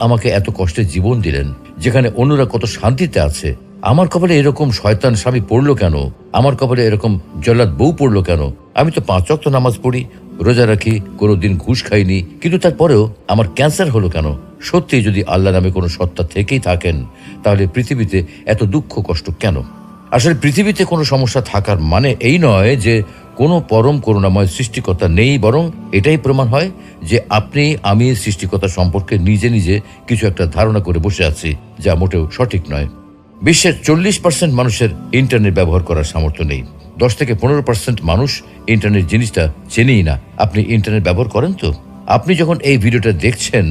আমাকে এত কষ্টের জীবন দিলেন, যেখানে অন্যরা কত শান্তিতে আছে। আমার কপালে এরকম শয়তান স্বামী পড়লো কেন? আমার কপালে এরকম জল্লাদ বউ পড়লো কেন? আমি তো 5 ওয়াক্ত নামাজ পড়ি, রোজা রাখি, কোনোদিন ঘুষ খাইনি, কিন্তু তারপরেও আমার ক্যান্সার হলো কেন? সত্যি যদি আল্লাহ নামে কোনো সত্তা থেকেই থাকেন, তাহলে পৃথিবীতে এত দুঃখ কষ্ট কেন? আসলে পৃথিবীতে কোনো সমস্যা থাকার মানে এই নয় যে কোনো পরম করুণাময় সৃষ্টিকর্তা নেই, বরং এটাই প্রমাণ হয় যে আপনি আমি সৃষ্টিকর্তা সম্পর্কে নিজে নিজে কিছু একটা ধারণা করে বসে আছি, যা মোটেও সঠিক নয়। বিশ্বের 40% মানুষের ইন্টারনেট ব্যবহার করার সামর্থ্য নেই। 10 থেকে 15% মানুষ ইন্টারনেট জিনিসটা চেনেই না। আপনি ইন্টারনেট ব্যবহার করেন তো? আপনি যখন এই ভিডিওটা দেখছেন,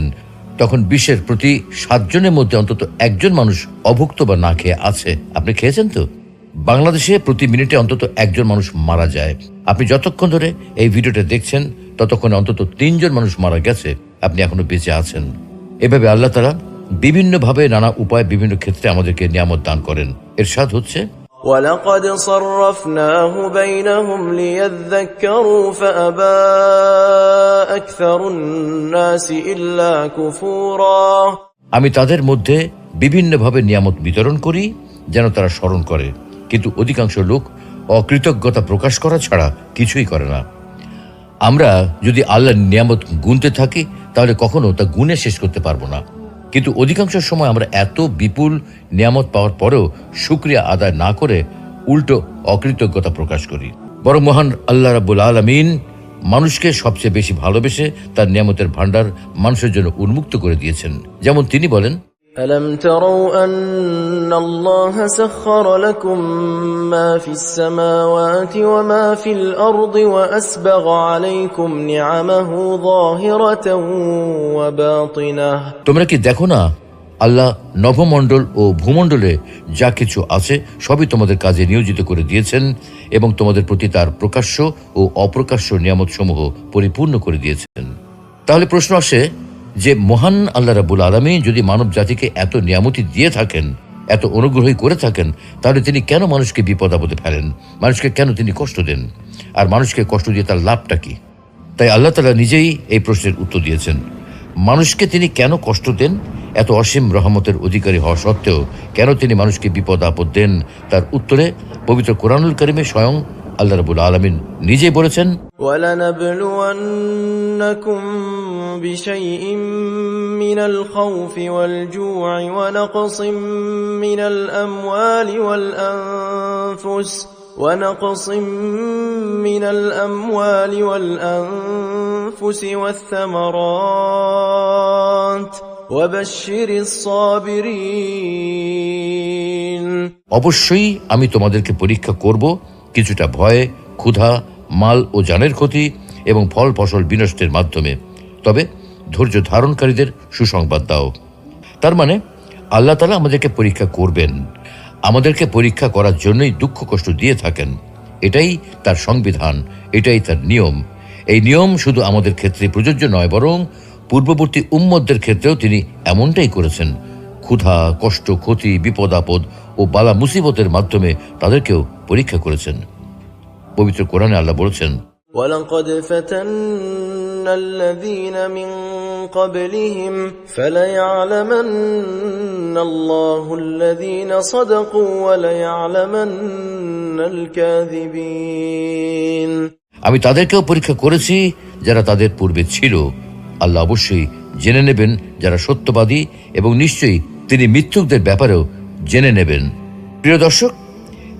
তখন বিশ্বের প্রতি 7 জনের মধ্যে অন্তত 1 জন মানুষ অভুক্ত বা না খেয়ে আছে। আপনি খেয়েছেন তো? বাংলাদেশে প্রতি মিনিটে অন্তত 1 জন মানুষ মারা যায়। আপনি যতক্ষণ ধরে এই ভিডিওটা দেখছেন, ততক্ষণে অন্তত 3 জন মানুষ মারা গেছে। আপনি এখনো বেঁচে আছেন। এভাবে আল্লাহ তাআলা বিভিন্নভাবে, নানা উপায়, বিভিন্ন ক্ষেত্রে আমাদেরকে নিয়ামত দান করেন। ইরশাদ হচ্ছে, وَلَقَدْ صَرَّفْنَاهُ بَيْنَهُمْ لِيَذَّكَّرُوا فَأَبَى أَكْثَرُ النَّاسِ إِلَّا كُفُورًا। আমি তাদের মধ্যে বিভিন্নভাবে নিয়ামত বিতরণ করি যেন তারা স্মরণ করে, কিন্তু অধিকাংশ লোক অকৃতজ্ঞতা প্রকাশ করা ছাড়া কিছুই করে না। আমরা যদি আল্লাহর নিয়ামত গুনতে থাকি, তাহলে কখনো তা গুণে শেষ করতে পারবো না। কিন্তু অধিকাংশ সময় আমরা এত বিপুল নিয়ামত পাওয়ার পরেও শুকরিয়া আদায় না করে উল্টো অকৃতজ্ঞতা প্রকাশ করি। বরং মহান আল্লাহ রাব্বুল আলামিন মানুষকে সবচেয়ে বেশি ভালোবেসে তার নিয়ামতের ভান্ডার মানুষের জন্য উন্মুক্ত করে দিয়েছেন। যেমন তিনি বলেন, أَلَمْ تَرَوْا أَنَّ اللَّهَ سَخَّرَ لَكُم مَّا فِي السَّمَاوَاتِ وَمَا فِي الْأَرْضِ وَأَسْبَغَ عَلَيْكُمْ نِعَمَهُ ظَاهِرَةً وَبَاطِنَةً। তোমরা কি দেখো না, আল্লাহ নভমণ্ডল ও ভূমণ্ডলে যা কিছু আছে সবই তোমাদের কাজে নিয়োজিত করে দিয়েছেন এবং তোমাদের প্রতি তার প্রকাশ্য ও অপ্রকাশ্য নিয়ামত সমূহ পরিপূর্ণ করে দিয়েছেন। তাহলে প্রশ্ন আসে যে মহান আল্লাহ রাব্বুল আলামিন যদি মানব জাতিকে এত নিয়ামতি দিয়ে থাকেন, এত অনুগ্রহই করে থাকেন, তাহলে তিনি কেন মানুষকে বিপদ আপদে ফেলেন? মানুষকে কেন তিনি কষ্ট দেন? আর মানুষকে কষ্ট দিয়ে তার লাভটা কি? তাই আল্লাহ তাআলা নিজেই এই প্রশ্নের উত্তর দিয়েছেন। মানুষকে তিনি কেন কষ্ট দেন? এত অসীম রহমতের অধিকারী হওয়া সত্ত্বেও কেন তিনি মানুষকে বিপদ আপদ দেন? তার উত্তরে পবিত্র কোরআনুল কারিমে স্বয়ং আল্লাহ রাব্বুল আলামিন নিজেই বলেছেন, وَلَنَبْلُوَنَّكُمْ بِشَيْءٍ مِّنَ الْخَوْفِ وَالْجُوعِ وَنَقْصٍ مِّنَ الْأَمْوَالِ وَالْأَنفُسِ وَالثَّمَرَاتِ وَبَشِّرِ الصَّابِرِينَ। অবশ্যই আমি তোমাদেরকে পরীক্ষা করব কিছুটা ভয়, ক্ষুধা, মাল ও জানের ক্ষতি এবং ফল ফসল বিনষ্টের মাধ্যমে, তবে ধৈর্য ধারণকারীদের সুসংবাদ দাও। তার মানে আল্লাহ তাআলা আমাদেরকে পরীক্ষা করবেন, আমাদেরকে পরীক্ষা করার জন্যই দুঃখ কষ্ট দিয়ে থাকেন। এটাই তার সংবিধান, এটাই তার নিয়ম। এই নিয়ম শুধু আমাদের ক্ষেত্রে প্রযোজ্য নয়, বরং পূর্ববর্তী উম্মতদের ক্ষেত্রেও তিনি এমনটাই করেছেন। ক্ষুধা, কষ্ট, ক্ষতি, বিপদ আপদ ও বালা মুসিবতের মাধ্যমে তাদেরকেও পরীক্ষা করেছেন। পবিত্র কোরআনে আল্লাহ বলেছেন, وَلَقَدْ فَتَنَّا الَّذِينَ مِن قَبْلِهِمْ فَلَيَعْلَمَنَّ اللَّهُ الَّذِينَ صَدَقُوا وَلَيَعْلَمَنَّ الْكَاذِبِينَ। আমি তাদেরকেও পরীক্ষা করেছি যারা তাদের পূর্বে ছিল। আল্লাহ অবশ্যই জেনে নেবেন যারা সত্যবাদী, এবং নিশ্চয়ই তিনি মিথ্যুকদের ব্যাপারেও জেনে নেবেন। প্রিয় দর্শক,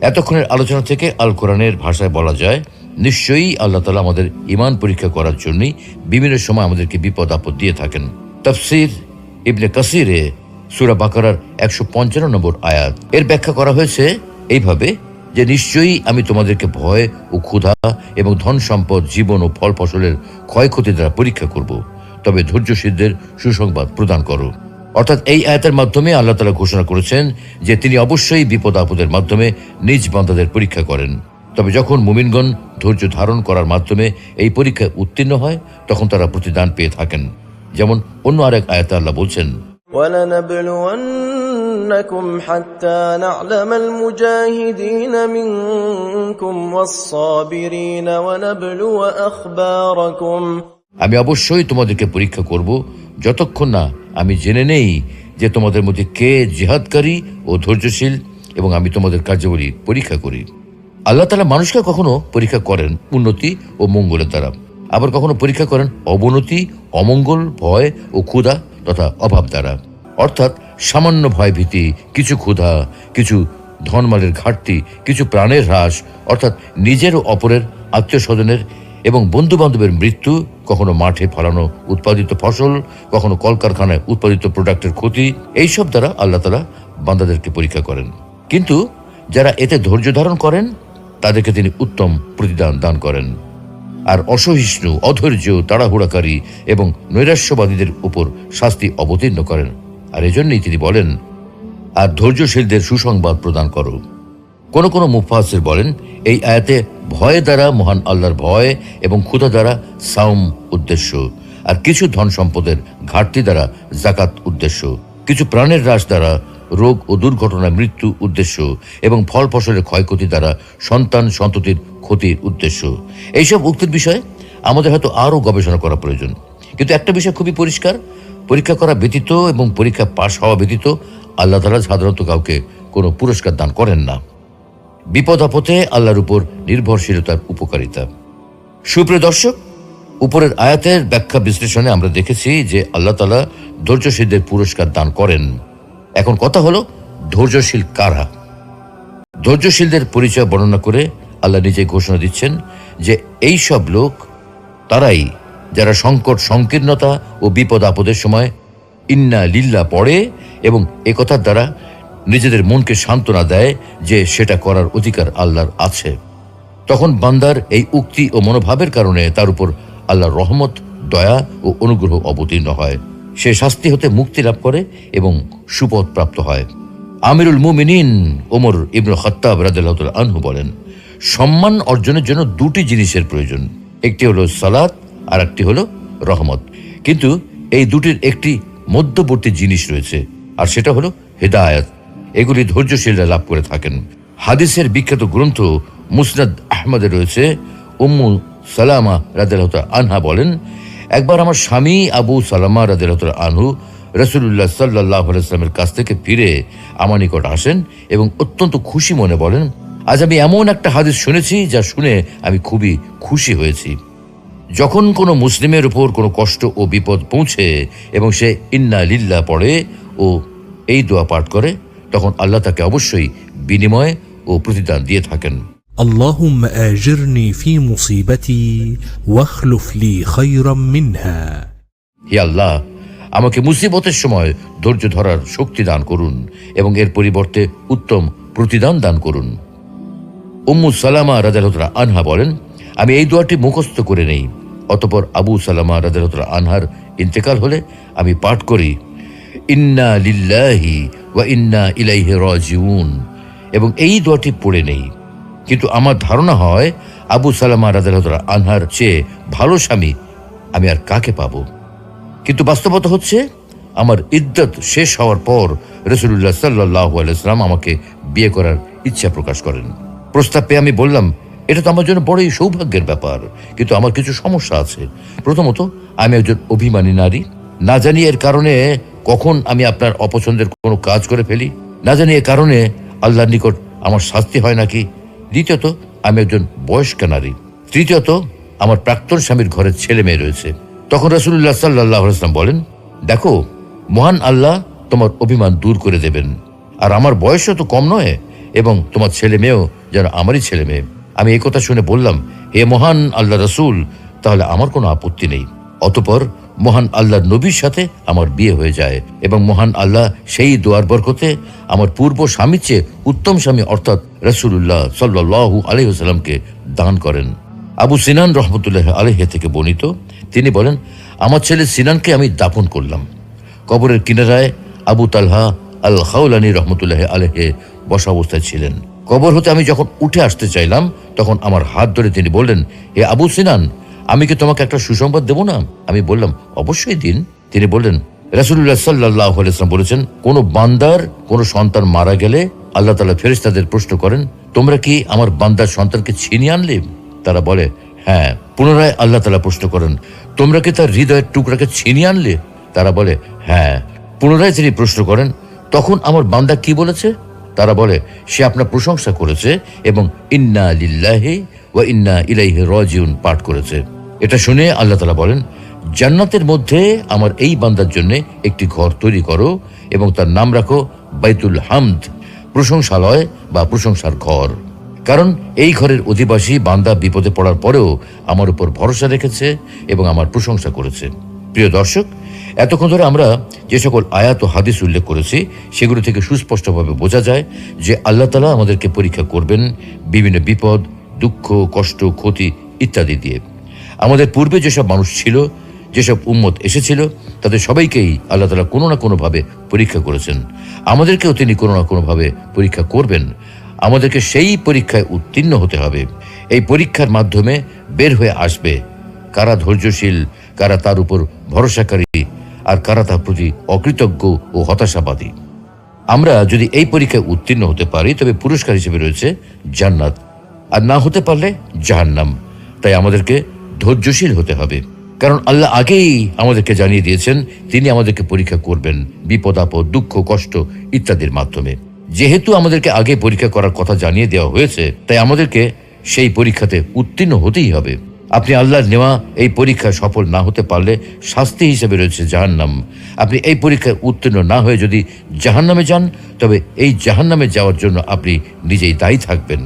এতক্ষণের আলোচনা থেকে আল কোরআনের ভাষায় বলা যায়, নিশ্চয়ই আল্লাহ তাআলা আমাদের ঈমান পরীক্ষা করার জন্যই বিভিন্ন সময় আমাদেরকে বিপদ আপদ দিয়ে থাকেন। তাফসীর ইবনে কাসিরে সূরা বাকারার 155 নম্বর আয়াত এর ব্যাখ্যা করা হয়েছে এইভাবে যে নিশ্চয়ই আমি তোমাদেরকে ভয় ও ক্ষুধা এবং ধন সম্পদ, জীবন ও ফল ফসলের ক্ষয়ক্ষতি দ্বারা পরীক্ষা করব, তবে ধৈর্যশীলদের সুসংবাদ প্রদান করো। অর্থাৎ এই আয়াতের মাধ্যমে আল্লাহ তাআলা ঘোষণা করেছেন যে তিনি অবশ্যই বিপদ আপদের মাধ্যমে নিজ বান্দাদের পরীক্ষা করেন। তবে যখন মুমিনগণ ধৈর্য ধারণ করার মাধ্যমে এই পরীক্ষায় উত্তীর্ণ হয়, তখন তারা প্রতিদান পেয়ে থাকেন। যেমন অন্য আরেক আয়াতে আল্লাহ বলছেন, وَلَنَبْلُوَنَّكُمْ حَتَّى نَعْلَمَ الْمُجَاهِدِينَ مِنكُمْ وَالصَّابِرِينَ وَنَبْلُوَ أَخْبَارَكُمْ। আমি অবশ্যই তোমাদেরকে পরীক্ষা করব যতক্ষণ না আমি জেনে নেই যে তোমাদের মধ্যে কে জিহাদকারী ও ধৈর্যশীল, এবং আমি তোমাদের কার্যাবলী পরীক্ষা করি। আল্লাহ তাআলা মানুষকে কখনো পরীক্ষা করেন উন্নতি ও মঙ্গলের দ্বারা, আবার কখনো পরীক্ষা করেন অবনতি, অমঙ্গল, ভয় ও ক্ষুধা তথা অভাব দ্বারা। অর্থাৎ সামান্য ভয় ভীতি, কিছু ক্ষুধা, কিছু ধনমালের ঘাটতি, কিছু প্রাণের হ্রাস, অর্থাৎ নিজের ও অপরের, আত্মীয় স্বজনের এবং বন্ধু বান্ধবের মৃত্যু, কখনো মাঠে ফলানো উৎপাদিত ফসল, কখনো কলকারখানায় উৎপাদিত প্রোডাক্টের ক্ষতি, এইসব দ্বারা আল্লাহ তাআলা বান্দাদেরকে পরীক্ষা করেন। কিন্তু যারা এতে ধৈর্য ধারণ করেন তাদেরকে তিনি উত্তম প্রতিদান দান করেন। আর অসহিষ্ণু, অধৈর্য, তাড়াহুড়াকারী এবং নৈরাশ্যবাদীদের উপর শাস্তি অবতীর্ণ করেন। আর এজন্যই তিনি বলেন, আর ধৈর্যশীলদের সুসংবাদ প্রদান করো। কোন কোন মুফাসসির বলেন, এই আয়াতে ভয় দ্বারা মহান আল্লাহর ভয় এবং ক্ষুধা দ্বারা সাওম উদ্দেশ্য, আর কিছু ধন সম্পদের ঘাটতি দ্বারা যাকাত উদ্দেশ্য, কিছু প্রাণের হ্রাস দ্বারা রোগ ও দুর্ঘটনা মৃত্যু উদ্দেশ্য, এবং ফল ফসলের ক্ষয়ক্ষতি দ্বারা সন্তান সন্ততির ক্ষতির উদ্দেশ্য। এইসব উক্তির বিষয়ে আমাদের হয়তো আরও গবেষণা করা প্রয়োজন। কিন্তু একটা বিষয় খুবই পরিষ্কার, পরীক্ষা করা ব্যতীত এবং পরীক্ষা পাশ হওয়া ব্যতীত আল্লাহ তাআলা সাধারণত কাউকে কোনো পুরস্কার দান করেন না। বিপদ আপদে আল্লাহর উপর নির্ভরশীলতার উপকারিতা। সুপ্রিয় দর্শক, উপরের আয়াতের ব্যাখ্যা বিশ্লেষণে আমরা দেখেছি যে আল্লাহ তাআলা ধৈর্যশীলদের পুরস্কার দান করেন। এখন কথা হলো, ধৈর্যশীল কারা? ধৈর্যশীলদের পরিচয় বর্ণনা করে আল্লাহ নিজে ঘোষণা দিচ্ছেন যে এই সব লোক তারাই যারা সংকট, সংকীর্ণতা ও বিপদ আপদের সময় ইন্না লিল্লাহ পড়ে এবং একথার দ্বারা নিজেদের মনকে সান্ত্বনা দেয় যে সেটা করার অধিকার আল্লাহর আছে। তখন বান্দার এই উক্তি ও মনোভাবের কারণে তার উপর আল্লাহর রহমত, দয়া ও অনুগ্রহ অবতীর্ণ হয়। সে শাস্তি হতে মুক্তি লাভ করে এবং সুপথ প্রাপ্ত হয়। আমিরুল মুমিনিন ওমর ইবনে খাত্তাব রাদিয়াল্লাহু তাআলা আনহু বলেন, সম্মান অর্জনের জন্য দুটি জিনিসের প্রয়োজন, একটি হলো সালাত আর একটি হলো রহমত। কিন্তু এই দুটির একটি মধ্যবর্তী জিনিস রয়েছে, আর সেটা হলো হিদায়াত। এগুলি ধৈর্যশীলরা লাভ করে থাকেন। হাদিসের বিখ্যাত গ্রন্থ মুসনাদ আহমদে রয়েছে, উম্মু সালামা রাদিয়াল্লাহু তাআলা আনহা বলেন, একবার আমার স্বামী আবু সালামা রাদিয়াল্লাহু তাআলা আনহু রাসূলুল্লাহ সাল্লাল্লাহু আলাইহি ওয়াসাল্লামের কাছ থেকে ফিরে আমার নিকট আসেন এবং অত্যন্ত খুশি মনে বলেন, আজ আমি এমন একটা হাদিস শুনেছি যা শুনে আমি খুবই খুশি হয়েছি। যখন কোনো মুসলিমের উপর কোনো কষ্ট ও বিপদ পৌঁছে এবং সে ইন্না লিল্লাহ পড়ে ও এই দোয়া পাঠ করে, তখন আল্লাহ তাকে অবশ্যই বিনিময় ও প্রতিদান দিয়ে থাকেন। اللهم آجرني في مصيبتي واخلف لي خيرا منها। হে আল্লাহ, আমাকে মুসিবতের সময় ধৈর্য ধরার শক্তি দান করুন এবং এর পরিবর্তে উত্তম প্রতিদান দান করুন। উম্মু সালামা রাদিয়াল্লাহু তাআলা আনহা বলেন, আমি এই দোয়াটি মুখস্থ করে নেই। অতঃপর আবু সালামা রাদিয়াল্লাহু তাআলা আনহার ইন্তেকাল হলে আমি পাঠ করি, ইন্না লিল্লাহি ওয়া ইন্না ইলাইহি রাজিউন, এবং এই দোয়াটি পড়ে নেই। কিন্তু আমার ধারণা হয় আবু সালামা রাদিয়াল্লাহু তাআলা আনহার চেয়ে ভালো স্বামী আমি আর কাকে পাবো। কিন্তু বাস্তবতা হচ্ছে, আমার ইদ্দত শেষ হওয়ার পর রাসূলুল্লাহ সাল্লাল্লাহু আলাইহি ওয়াসাল্লাম আমাকে বিয়ে করার ইচ্ছা প্রকাশ করেন। প্রস্তাব পেয়ে আমি বললাম, এটা তো আমার জন্য বড়ই সৌভাগ্যের ব্যাপার, কিন্তু আমার কিছু সমস্যা আছে। প্রথমত, আমি একজন অভিমানী নারী। না জানি এর কারণে কখন আমি আপনার অপছন্দের কোনো কাজ করে ফেলি, না জানি এর কারণে আল্লাহর নিকট আমার শাস্তি হয় নাকি। দ্বিতীয়ত, আমি একজন বয়স্ক নারী। তৃতীয়ত, আমার প্রাক্তন স্বামীর ঘরের ছেলে মেয়ে রয়েছে। তখন রাসূলুল্লাহ সাল্লাল্লাহু আলাইহি ওয়াসাল্লাম বলেন, দেখো, মহান আল্লাহ তোমার অভিমান দূর করে দেবেন, আর আমার বয়সও তো কম নয়, এবং তোমার ছেলে মেয়েও যেন আমারই ছেলে মেয়ে। আমি এই কথা শুনে বললাম, হে মহান আল্লাহ রাসূল, তাহলে আমার কোনো আপত্তি নেই। অতঃপর মহান আল্লাহর নবীর সাথে আমার বিয়ে হয়ে যায় এবং মহান আল্লাহ সেই দোয়ার বরকতে আমার পূর্ব স্বামীর চেয়ে উত্তম স্বামী অর্থাৎ রাসূলুল্লাহ সাল্লাল্লাহু আলাইহি ওয়াসাল্লামকে দান করেন। আবু সিনান রহমতুল্লাহ আলাইহি থেকে বর্ণিত, তিনি বলেন, আমার ছেলে সিনানকে আমি দাফন করলাম। কবরের কিনারায় আবু তালহা আল খাওলানি রহমতুল্লাহ আলাইহি বসা অবস্থায় ছিলেন। কবর হতে আমি যখন উঠে আসতে চাইলাম, তখন আমার হাত ধরে তিনি বললেন, হে আবু সিনান, আমি কি তোমাকে একটা সুসংবাদ দেব না? আমি বললাম, অবশ্যই দিন। তিনি বললেন, রাসূলুল্লাহ সাল্লাল্লাহু আলাইহি ওয়াসাল্লাম বলেছেন, কোন বান্দার কোন সন্তান মারা গেলে আল্লাহ তাআলা ফেরেশতাদের প্রশ্ন করেন, তোমরা কি আমার বান্দার সন্তানকে ছিনিয়ে আনলে? তারা বলে, হ্যাঁ। পুনরায় আল্লাহ তাআলা প্রশ্ন করেন, তোমরা কি তার হৃদয়ের টুকরাকে ছিনিয়ে আনলে? তারা বলে, হ্যাঁ। পুনরায় তিনি প্রশ্ন করেন, তখন আমার বান্দা কি বলেছে? তারা বলে, সে আপনার প্রশংসা করেছে এবং ইন্না লিল্লাহি ওয়া ইন্না ইলাইহি রাজিউন পাঠ করেছে। এটা শুনে আল্লাহ তাআলা বলেন, জান্নাতের মধ্যে আমার এই বান্দার জন্য একটি ঘর তৈরি করো এবং তার নাম রাখো বাইতুল হামদ, প্রশংসালয় বা প্রশংসার ঘর। কারণ এই ঘরের অধিবাসী বান্দা বিপদে পড়ার পরেও আমার উপর ভরসা রেখেছে এবং আমার প্রশংসা করেছে। প্রিয় দর্শক, এতক্ষণ ধরে আমরা যে সকল আয়াত ও হাদিস উল্লেখ করেছি সেগুলো থেকে সুস্পষ্টভাবে বোঝা যায় যে আল্লাহ তাআলা আমাদেরকে পরীক্ষা করবেন বিভিন্ন বিপদ, দুঃখ, কষ্ট, ক্ষতি ইত্যাদি দিয়ে। আমাদের পূর্বে যেসব মানুষ ছিল, যেসব উম্মত এসেছিল, তাদের সবাইকেই আল্লাহ তাআলা কোনো না কোনোভাবে পরীক্ষা করেছেন। আমাদেরকেও তিনি কোনো না কোনোভাবে পরীক্ষা করবেন। আমাদেরকে সেই পরীক্ষায় উত্তীর্ণ হতে হবে। এই পরীক্ষার মাধ্যমে বের হয়ে আসবে কারা ধৈর্যশীল, কারা তার উপর ভরসাকারী, আর কারা তার প্রতি অকৃতজ্ঞ ও হতাশাবাদী। আমরা যদি এই পরীক্ষায় উত্তীর্ণ হতে পারি তবে পুরস্কার হিসেবে রয়েছে জান্নাত, আর না হতে পারলে জাহান্নাম। তাই আমাদেরকে ধৈর্যশীল হতে হবে, কারণ আল্লাহ আগেই আমাদেরকে জানিয়ে দিয়েছেন তিনি আমাদেরকে পরীক্ষা করবেন বিপদ আপদ, দুঃখ, কষ্ট ইত্যাদির মাধ্যমে। যেহেতু আমাদেরকে আগে পরীক্ষা করার কথা জানিয়ে দেওয়া হয়েছে, তাই আমাদেরকে সেই পরীক্ষাতে উত্তীর্ণ হতেই হবে। আপনি আল্লাহর নেওয়া এই পরীক্ষায় সফল না হতে পারলে শাস্তি হিসেবে রয়েছে জাহান্নাম। আপনি এই পরীক্ষায় উত্তীর্ণ না হয়ে যদি জাহান্নামে যান, তবে এই জাহান্নামে যাওয়ার জন্য আপনি নিজেই দায়ী থাকবেন।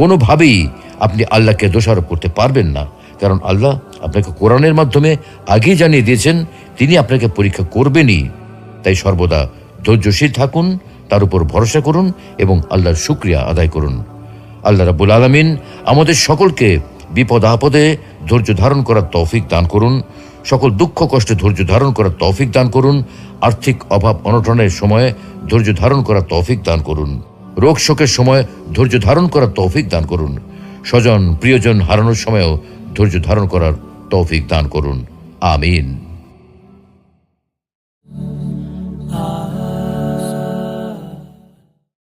কোনোভাবেই আপনি আল্লাহকে দোষারোপ করতে পারবেন না, কারণ আল্লাহ আপনাকে কোরআনের মাধ্যমে আগেই জানিয়ে দিয়েছেন তিনি আপনাকে পরীক্ষা করবেনই। তাই সর্বদা ধৈর্যশীল থাকুন, তার উপর ভরসা করুন এবং আল্লাহর শুকরিয়া আদায় করুন। আল্লাহ রাব্বুল আলামিন আমাদের সকলকে বিপদ আপদে ধৈর্য ধারণ করার তৌফিক দান করুন, সকল দুঃখ কষ্টে ধৈর্য ধারণ করার তৌফিক দান করুন, আর্থিক অভাব অনটনের সময়ে ধৈর্য ধারণ করার তৌফিক দান করুন, রোগ শোকের সময় ধৈর্য ধারণ করার তৌফিক দান করুন, স্বজন প্রিয়জন হারানোর সময়ও ধৈর্য ধারণ করার তৌফিক দান করুন। আমিন।